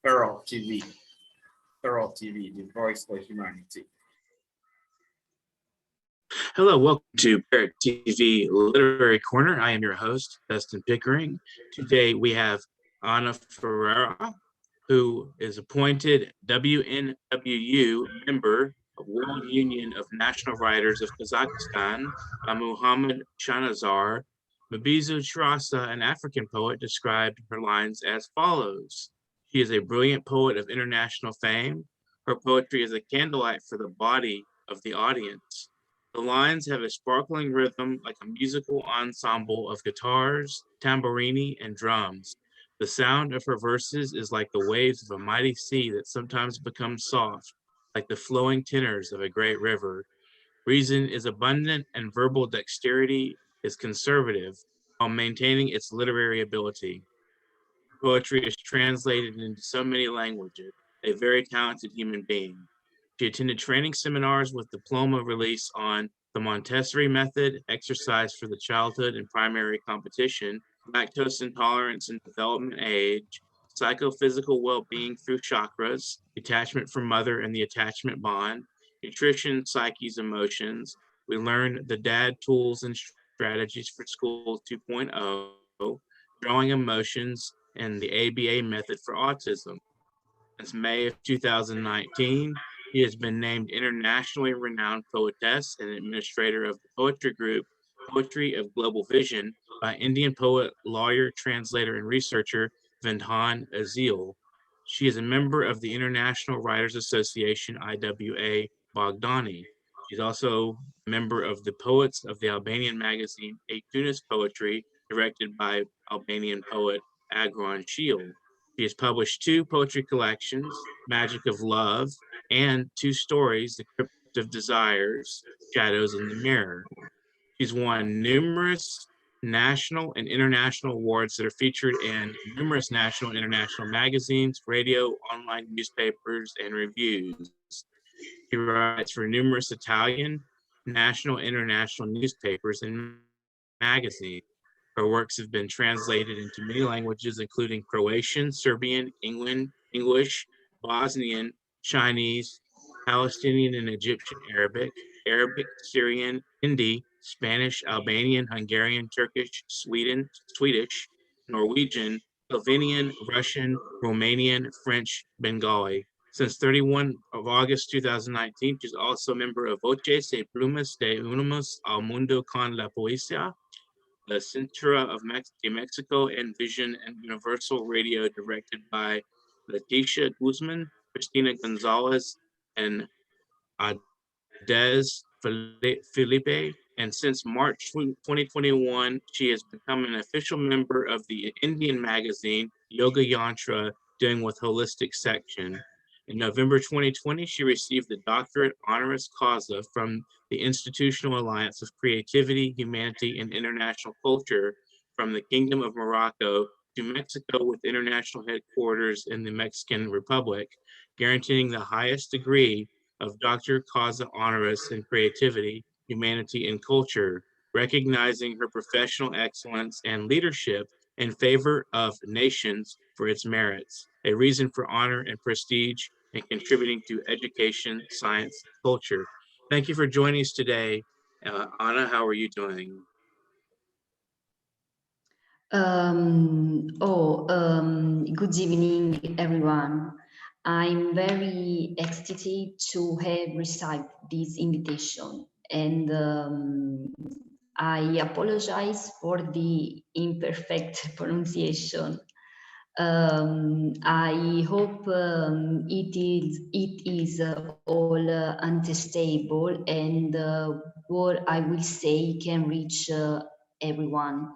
Parrot TV. Parrot TV, the voice for humanity. Hello, welcome to Parrot TV Literary Corner. I am your host, Dustin Pickering. Today we have Anna Ferriero, who is appointed WNWU member of World Union of National Writers of Kazakhstan by Muhammad Shanazar. Mabizu Chirasa, an African poet, described her lines as follows. She is a brilliant poet of international fame. Her poetry is a candlelight for the body of the audience. The lines have a sparkling rhythm like a musical ensemble of guitars, tamborini, and drums. The sound of her verses is like the waves of a mighty sea that sometimes becomes soft, like the flowing tenors of a great river. Reason is abundant and verbal dexterity is conservative while maintaining its literary ability. Poetry is translated into so many languages, a very talented human being. She attended training seminars with diploma release on the Montessori method, exercise for the childhood and primary competition, lactose intolerance and development age, psychophysical well-being through chakras, detachment from mother and the attachment bond, nutrition, psyches, emotions. We learn the dad tools and strategies for school 2.0, drawing emotions, and the ABA method for autism. Since May of 2019, he has been named internationally renowned poetess and administrator of the poetry group Poetry of Global Vision by Indian poet, lawyer, translator, and researcher Vendhan Azil. She is a member of the International Writers Association, IWA Bogdani. She's also a member of the Poets of the Albanian magazine A Tunis Poetry, directed by Albanian poet Agron Shield. She has published 2 poetry collections, Magic of Love, and 2 stories, The Crypt of Desires, Shadows in the Mirror. She's won numerous national and international awards that are featured in numerous national and international magazines, radio, online newspapers, and reviews. She writes for numerous Italian, national, and international newspapers and magazines. Her works have been translated into many languages, including Croatian, Serbian, English, Bosnian, Chinese, Palestinian and Egyptian Arabic, Syrian, Hindi, Spanish, Albanian, Hungarian, Turkish, Swedish, Norwegian, Slovenian, Russian, Romanian, French, Bengali. Since 31 of August 2019, she's also a member of Voces y Plumas de Unimos al Mundo con la Poesía, the Cintura of Mexico, and Vision and Universal Radio, directed by Leticia Guzman, Cristina Gonzalez, and Adez Felipe. And since March 2021, she has become an official member of the Indian magazine Yoga Yantra, dealing with holistic section. In November 2020, she received the doctorate honoris causa from the Institutional Alliance of Creativity, Humanity, and International Culture from the Kingdom of Morocco to Mexico, with international headquarters in the Mexican Republic, guaranteeing the highest degree of Dr. Causa Honoris in Creativity, Humanity, and Culture, recognizing her professional excellence and leadership in favor of nations for its merits, a reason for honor and prestige, and contributing to education, science, culture. Thank you for joining us today. Anna, how are you doing? Good evening, everyone. I'm very excited to have received this invitation, and I apologize for the imperfect pronunciation. I hope it is all understandable, and what I will say can reach everyone.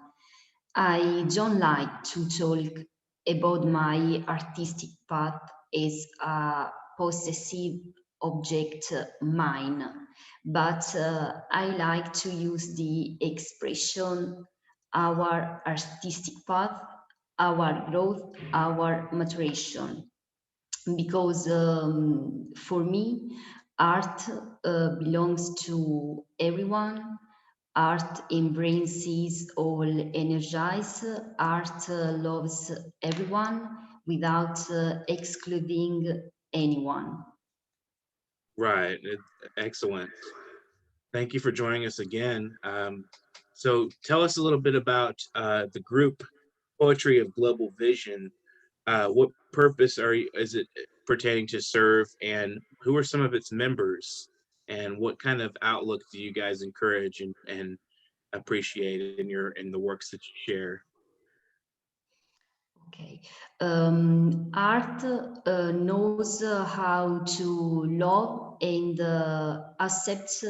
I don't like to talk about my artistic path as a possessive object mine, but I like to use the expression our artistic path, our growth, our maturation, because for me, art belongs to everyone. Art embraces all energies. Art loves everyone without excluding anyone. Right. Excellent. Thank you for joining us again. So tell us a little bit about the group Poetry of Global Vision. What purpose is it pertaining to serve, and who are some of its members, and what kind of outlook do you guys encourage and appreciate in the works that you share? Okay. Art knows how to love and accept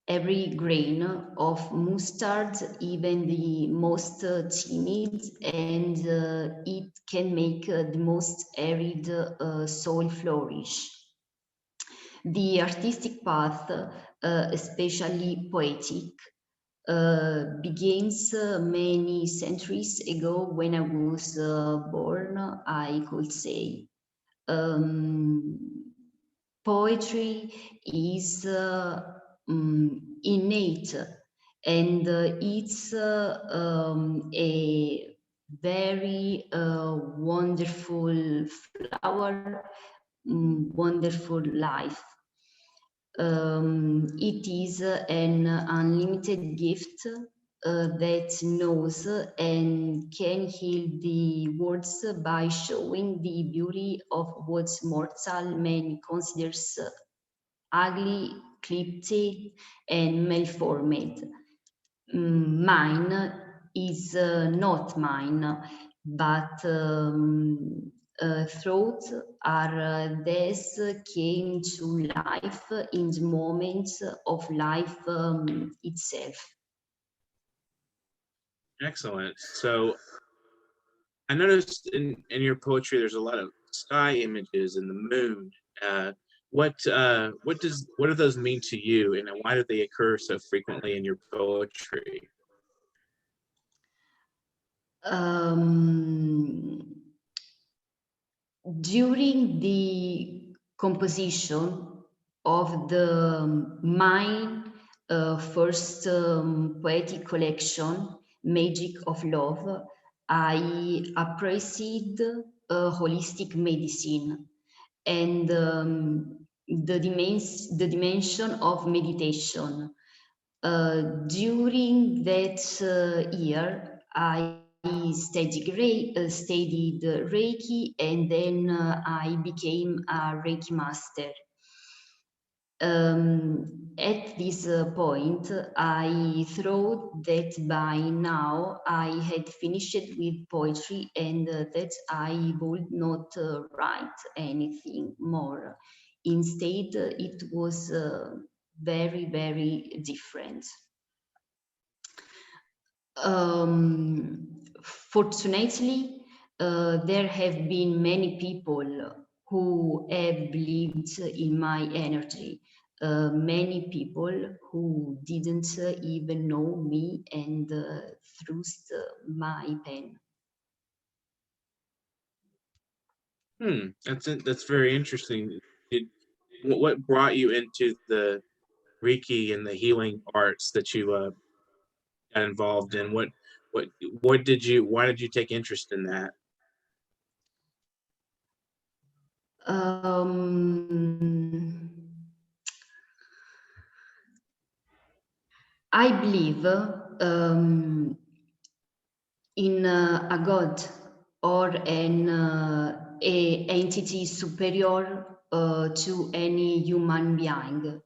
every grain of mustard, even the most timid, and it can make the most arid soul flourish. The artistic path, especially poetic, begins many centuries ago when I was born, I could say. Poetry is innate, and it's a very wonderful flower, wonderful life. It is an unlimited gift that knows and can heal the world by showing the beauty of what mortal man considers ugly, clipped, and malformed. Mine is not mine, but thoughts are these came to life in the moments of life itself. Excellent. So I noticed in your poetry there's a lot of sky images and the moon. What do those mean to you, and why do they occur so frequently in your poetry? Um, During the composition of my first poetic collection, Magic of Love, I appreciated holistic medicine and the dimension of meditation. During that year, I studied Reiki, and then I became a Reiki master. At this point, I thought that by now I had finished with poetry and that I would not write anything more. Instead, it was very, very different. Fortunately, there have been many people who have believed in my energy. Many people who didn't even know me and trust my pen. That's very interesting. What brought you into the Reiki and the healing arts that you got involved in? What why did you take interest in that? Um, I believe in a god or a entity superior to any human being.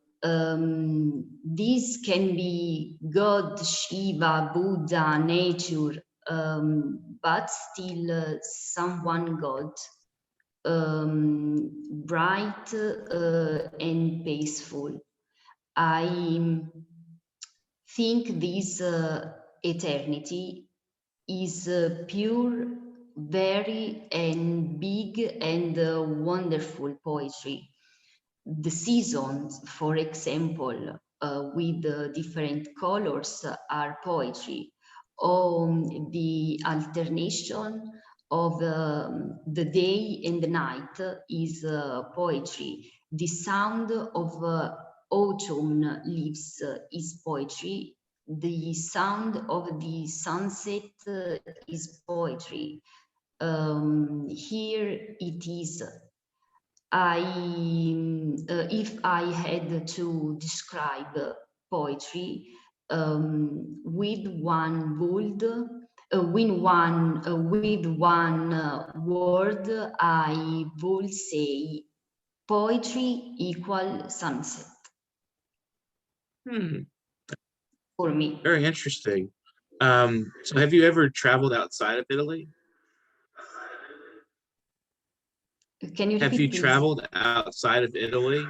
This can be God, Shiva, Buddha, nature, but still someone God, bright and peaceful. I think this eternity is pure, very and big and wonderful poetry. The seasons, for example, with different colors are poetry, or the alternation of the day and the night is poetry. The sound of autumn leaves is poetry. The sound of the sunset is poetry. Here it is. If I had to describe poetry with one word, word, I would say poetry equal sunset for me. Very interesting. So have you ever traveled outside of Italy? Can you Have repeat, you please? traveled outside of Italy?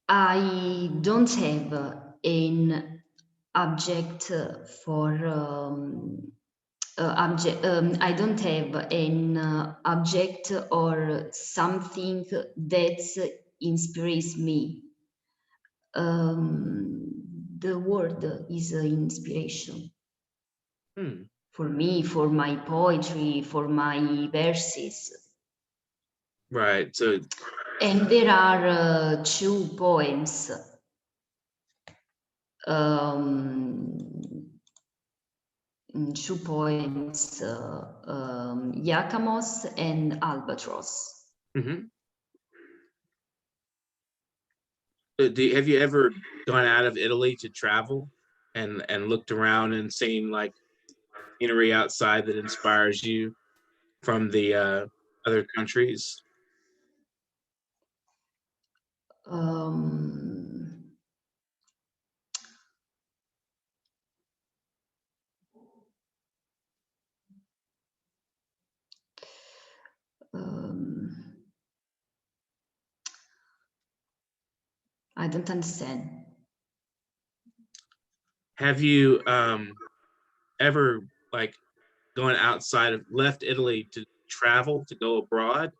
I don't have an object for I don't have an object or something that inspires me. The word is inspiration for me, for my poetry, for my verses. Right. So And there are two poems. Two poems, Yakamos and Albatross. have you ever gone out of Italy to travel and looked around and seen like scenery outside that inspires you from the other countries? I don't understand. Have you ever like gone outside of left Italy to travel to go abroad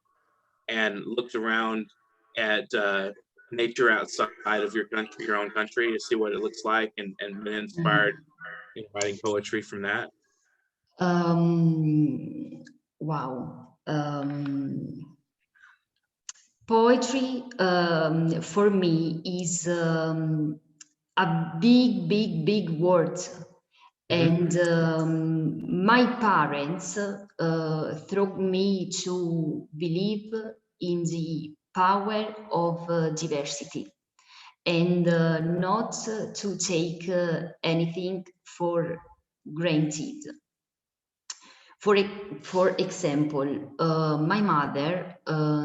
and looked around at nature outside of your country, your own country, to see what it looks like and been inspired in writing poetry from that? Wow. Poetry for me is a big word. And my parents taught me to believe in the power of diversity and not to take anything for granted. For example, my mother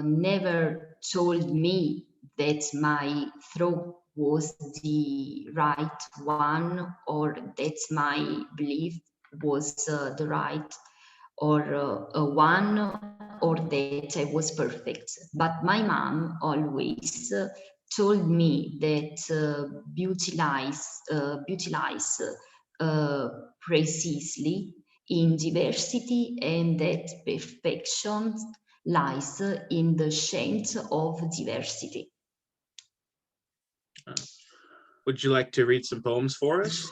never told me that my throat was the right one or that my belief was the right or one or that I was perfect. But my mom always told me that beauty lies precisely in diversity and that perfection lies in the shades of diversity. Would you like to read some poems for us?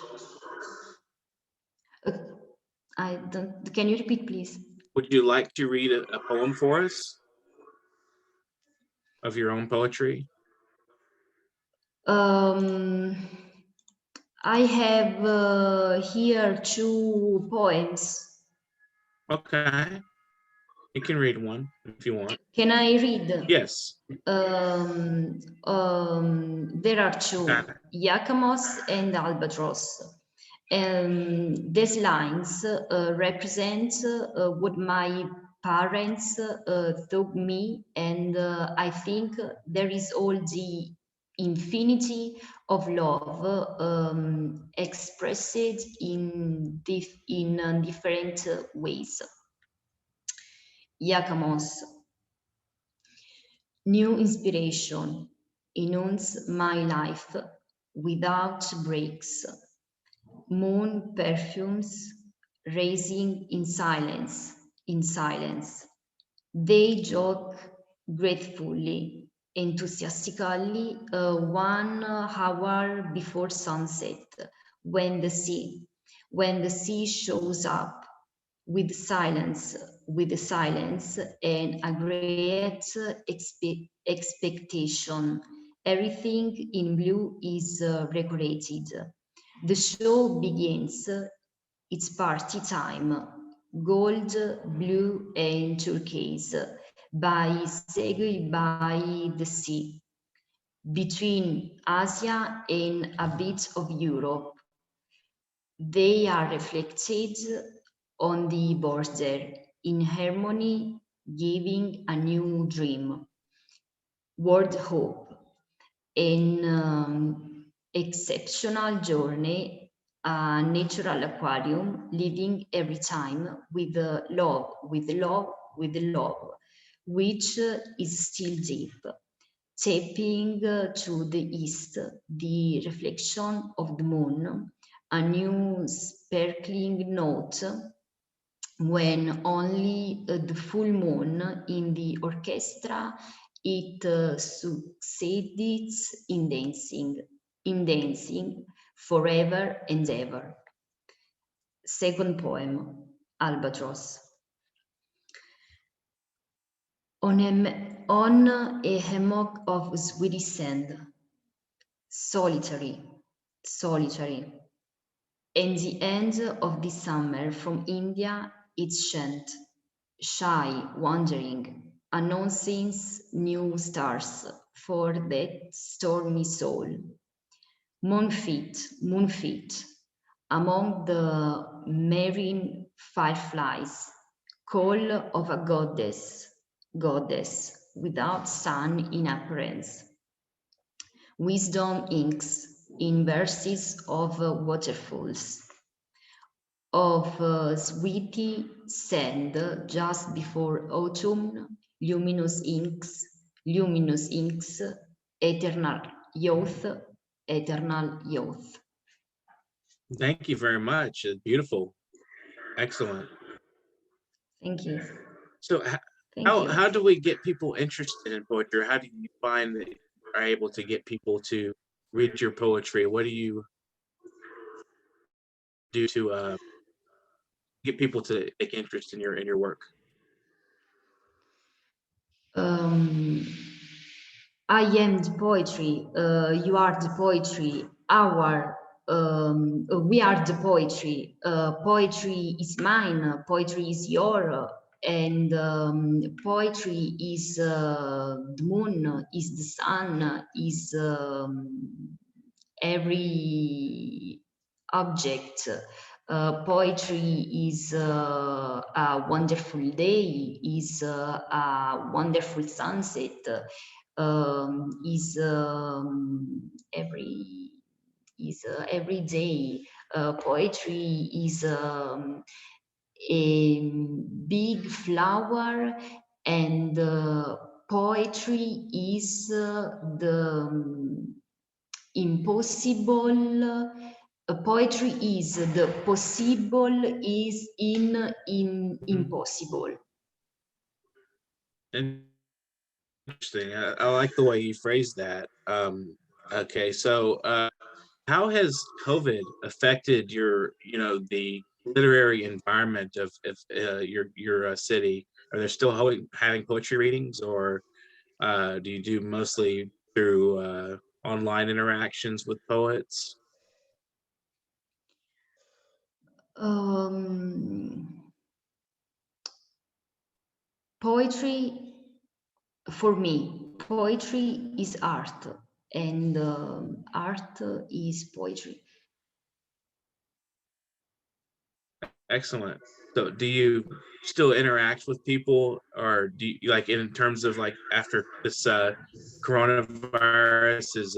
I don't. Can you repeat, please? Would you like to read a poem for us of your own poetry? I have here two poems. Okay. You can read one if you want. Can I read? Yes. There are two, Okay. Yakamos and Albatross. These lines represent what my parents taught me, and I think there is all the infinity of love expressed in different ways. Yakamos. New inspiration inunds my life without breaks. Moon perfumes rising in silence. They jog gratefully, enthusiastically, 1 hour before sunset, when the sea shows up with silence with the silence and a great expectation. Everything in blue is decorated. The show begins. It's party time. Gold, blue, and turquoise by segued by the sea. Between Asia and a bit of Europe, they are reflected on the border in harmony, giving a new dream, world hope, an exceptional journey, a natural aquarium, living every time with love, with love, with love, which is still deep. Tapping to the east, the reflection of the moon, a new sparkling note when only the full moon in the orchestra it succeeds in dancing forever and ever. Second poem, Albatross. On a hammock of sweaty sand, solitary, solitary. And the end of the summer from India, it's chant, shy, wandering, announcing new stars for that stormy soul. Moonfeet, moonfeet, among the marine fireflies, call of a goddess, goddess, without sun in appearance. Wisdom inks in verses of waterfalls, of sweety sand just before autumn, luminous inks, eternal youth, eternal youth. Thank you very much. Beautiful. Excellent. Thank you. So Thank how you. how do we get people interested in poetry? How do you find that you are able to get people to read your poetry? What do you do to get people to take interest in your work? I am the poetry. You are the poetry. We are the poetry. Poetry is mine. Poetry is your. And poetry is the moon, is the sun, is every object. Poetry is a wonderful day, is a wonderful sunset, is every day. Poetry is a big flower, and poetry is the impossible. Poetry is the possible is in impossible. Interesting. I like the way you phrased that. Okay, so how has COVID affected the literary environment of your city? Are they still having poetry readings, or do you do mostly through online interactions with poets? Poetry, for me, poetry is art, and art is poetry. Excellent. So do you still interact with people, or do you, like, in terms of like after this coronavirus is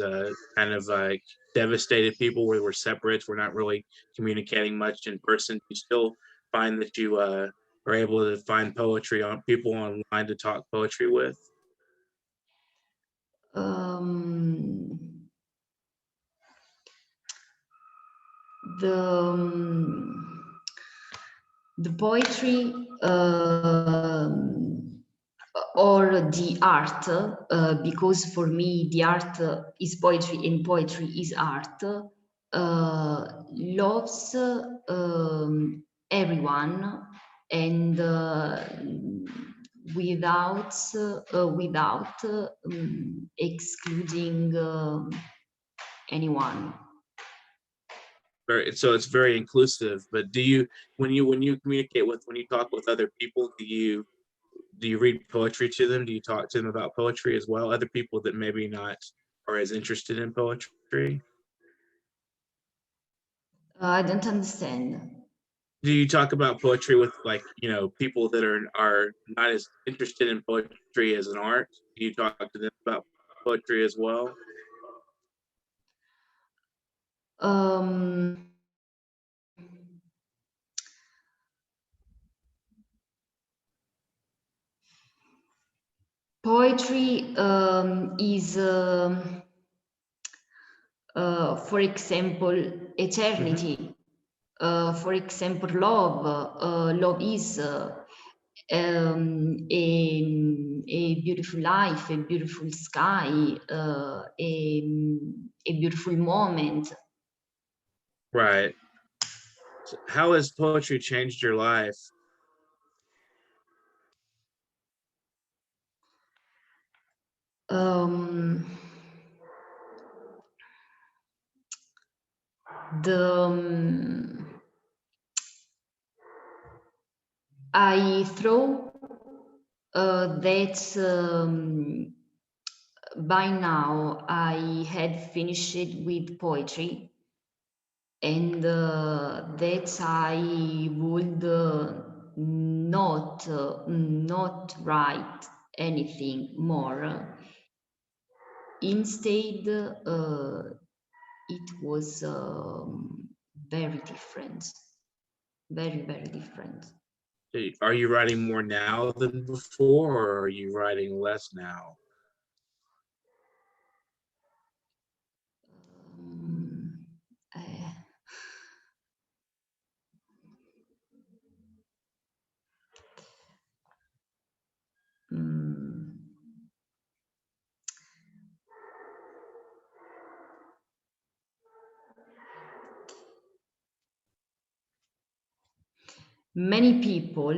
kind of like devastated people where we're separate, we're not really communicating much in person, do you still find that you are able to find poetry on people online to talk poetry with? Um, the poetry or the art, because for me the art is poetry and poetry is art, loves everyone and without excluding anyone. So it's very inclusive. But do you, when you communicate with, when you talk with other people, do you read poetry to them? Do you talk to them about poetry as well? Other people that maybe not are as interested in poetry? I don't understand. Do you talk about poetry with, like, people that are not as interested in poetry as an art? Do you talk to them about poetry as well? Poetry is, for example, eternity. For example, love. Love is a beautiful life, a beautiful sky, a beautiful moment. Right. So how has poetry changed your life? I thought that by now I had finished with poetry, and that I would not write anything more. Instead, it was very different, very different. Are you writing more now than before, or are you writing less now? Uh, mm, Many people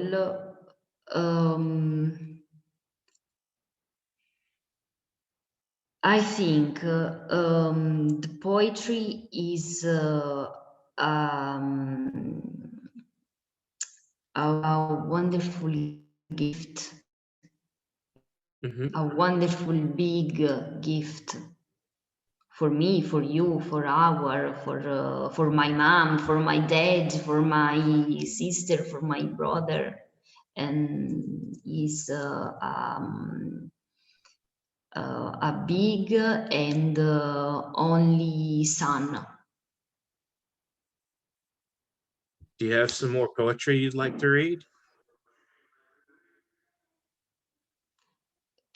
I think the poetry is a wonderful gift, a wonderful big gift for me, for you, for my mom, for my dad, for my sister, for my brother, and is a big and only son. Do you have some more poetry you'd like to read?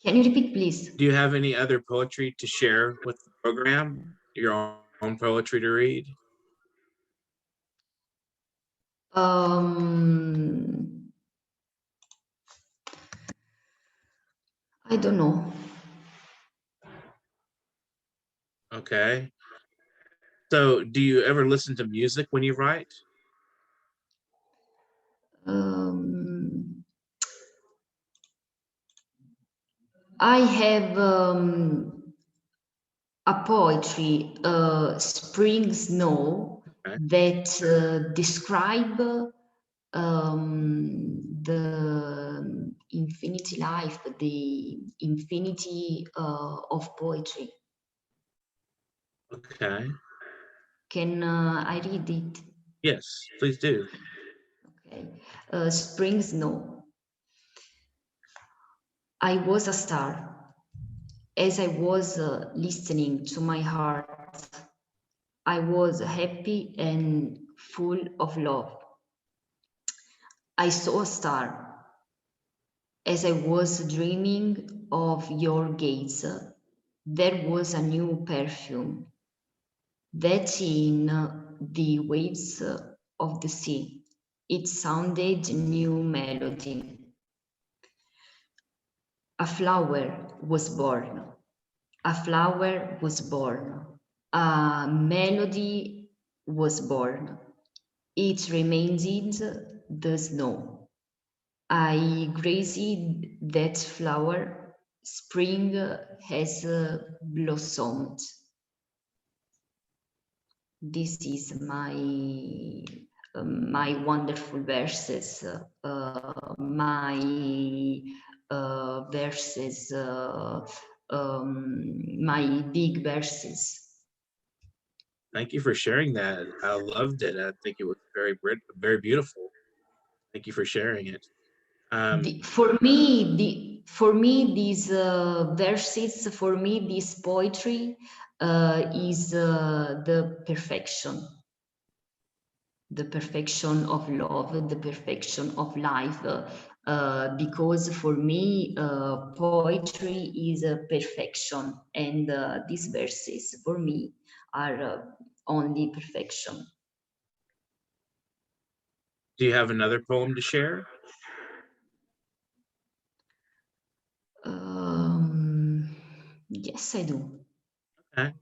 Can you repeat, please? Do you have any other poetry to share with the program? Your own poetry to read? I don't know. Okay. So do you ever listen to music when you write? I have a poetry, Spring Snow, Okay. that describe the infinity life, the infinity of poetry. Okay. Can I read it? Yes, please do. Okay. Spring Snow. I was a star. As I was listening to my heart, I was happy and full of love. I saw a star. As I was dreaming of your gaze, there was a new perfume that in the waves of the sea. It sounded new melody. A flower was born. A flower was born. A melody was born. It remained the snow. I grazy that flower, spring has blossomed. This is my wonderful verses, my verses, my big verses. Thank you for sharing that. I loved it. I think it was very beautiful. Thank you for sharing it. For me, these verses, for me, this poetry is the perfection of love, the perfection of life. Because for me, poetry is a perfection, and these verses for me are only perfection. Do you have another poem to share? Yes, I do. Okay.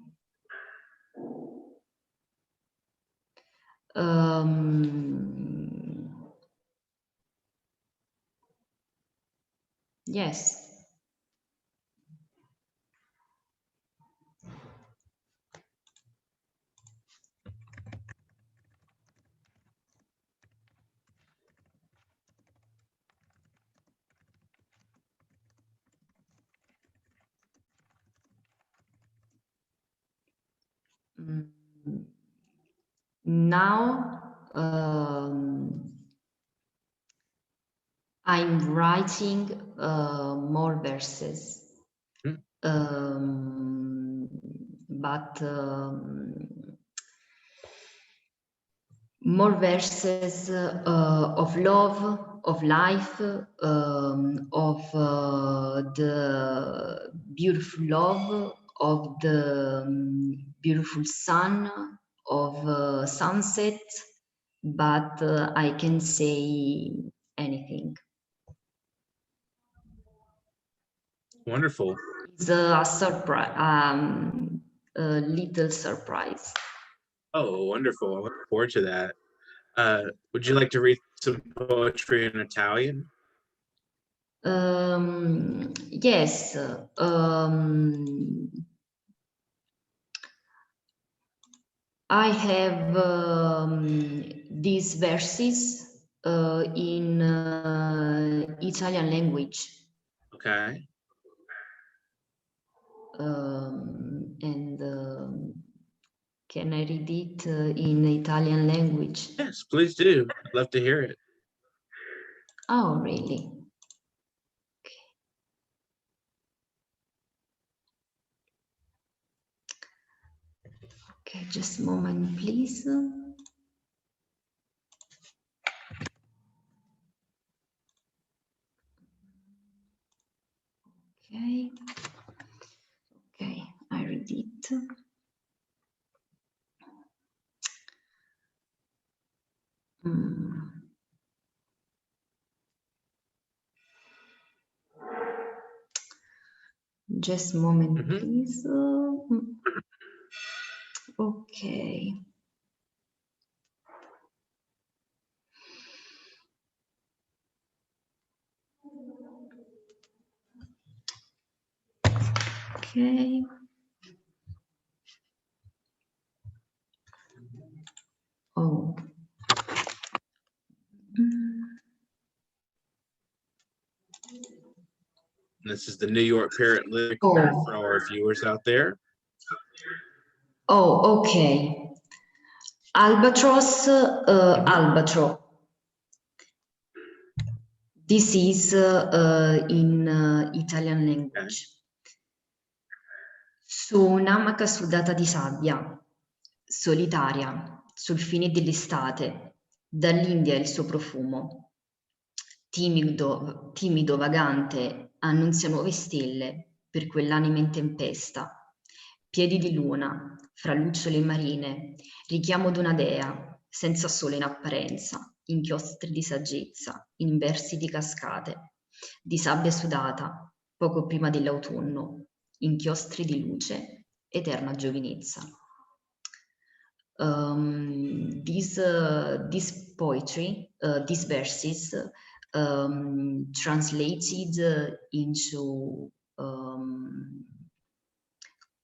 Yes. Now I'm writing more verses, but more verses of love, of life, of the beautiful love, of the beautiful sun, of sunset, but I can say anything. Wonderful. It's a surprise, a little surprise. Oh, wonderful. I look forward to that. Would you like to read some poetry in Italian? Yes. I have these verses in Italian language. Okay. And can I read it in Italian language? Yes, please do. I'd love to hear it. Oh, really? Okay, just a moment, please. Okay. Okay, I read it. Just a moment, please. Okay. Okay. Oh. This is the New York Parrot Lyric Corner for all our viewers out there. Oh, okay. Albatross, albatro. This is in Italian language. Su un'amaca sudata di sabbia, solitaria, sul fine dell'estate, dall'India il suo profumo. Timido, timido, vagante, annunzia nuove stelle per quell'anima in tempesta. Piedi di luna, fra lucciole marine, richiamo d'una dea, senza sole in apparenza, inchiostri di saggezza, in versi di cascate, di sabbia sudata, poco prima dell'autunno, inchiostri di luce, eterna giovinezza. This poetry, these verses translated into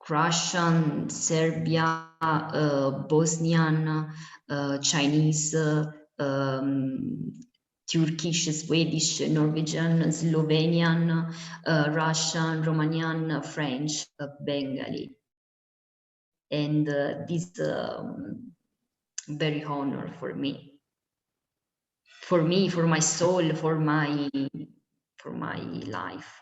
Russian, Serbia, Bosnian, Chinese, Turkish, Swedish, Norwegian, Slovenian, Russian, Romanian, French, Bengali. And this very honor for me, for my soul, for my life.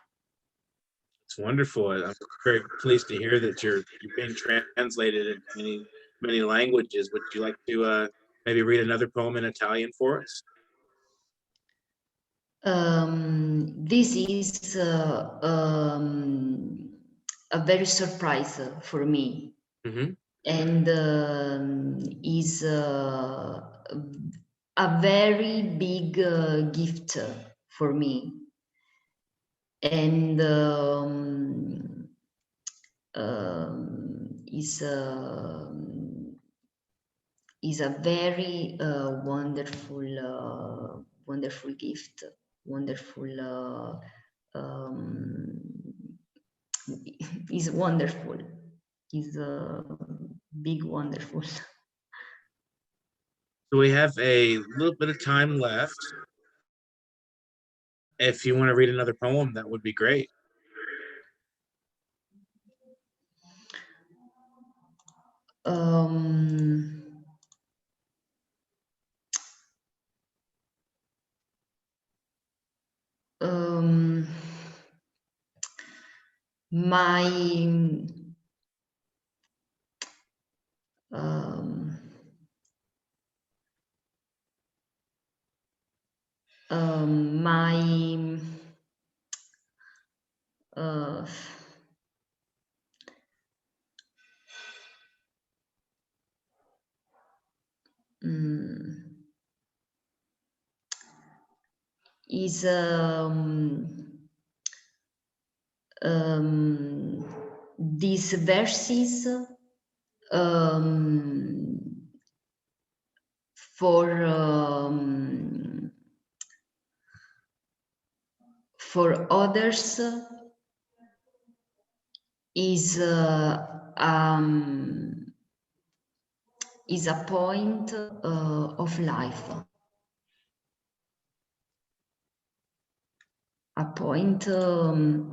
It's wonderful. I'm very pleased to hear that you're being translated in many languages. Would you like to maybe read another poem in Italian for us? This is a very surprise for me, and is a very big gift for me, and is a very wonderful gift, wonderful. Is wonderful. Is big wonderful. So we have a little bit of time left. If you want to read another poem, that would be great. My is these verses for others is a point of life, a point of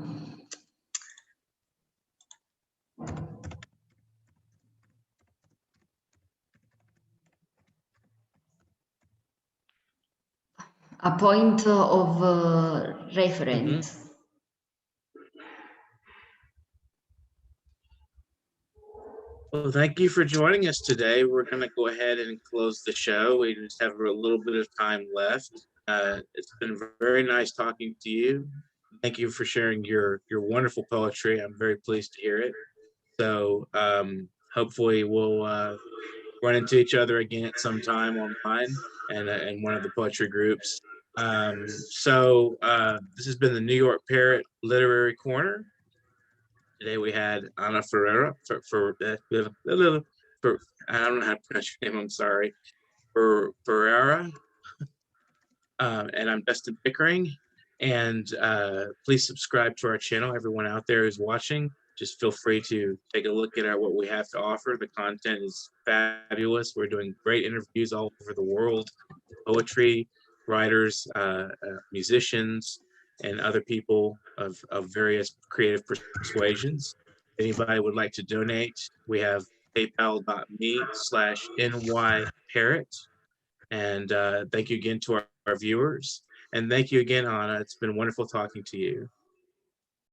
reference. Well, thank you for joining us today. We're going to go ahead and close the show. We just have a little bit of time left. It's been very nice talking to you. Thank you for sharing your wonderful poetry. I'm very pleased to hear it. So hopefully we'll run into each other again at some time online and in one of the poetry groups. So this has been the New York Parrot Literary Corner. Today we had Ana Ferriero for I don't know how to pronounce your name. I'm sorry. For Ferriero, and I'm Dustin Pickering. And please subscribe to our channel. Everyone out there who's watching, just feel free to take a look at what we have to offer. The content is fabulous. We're doing great interviews all over the world, poetry writers, musicians, and other people of various creative persuasions. If anybody would like to donate, we have paypal.me/nyparrot. And thank you again to our viewers. And thank you again, Ana. It's been wonderful talking to you.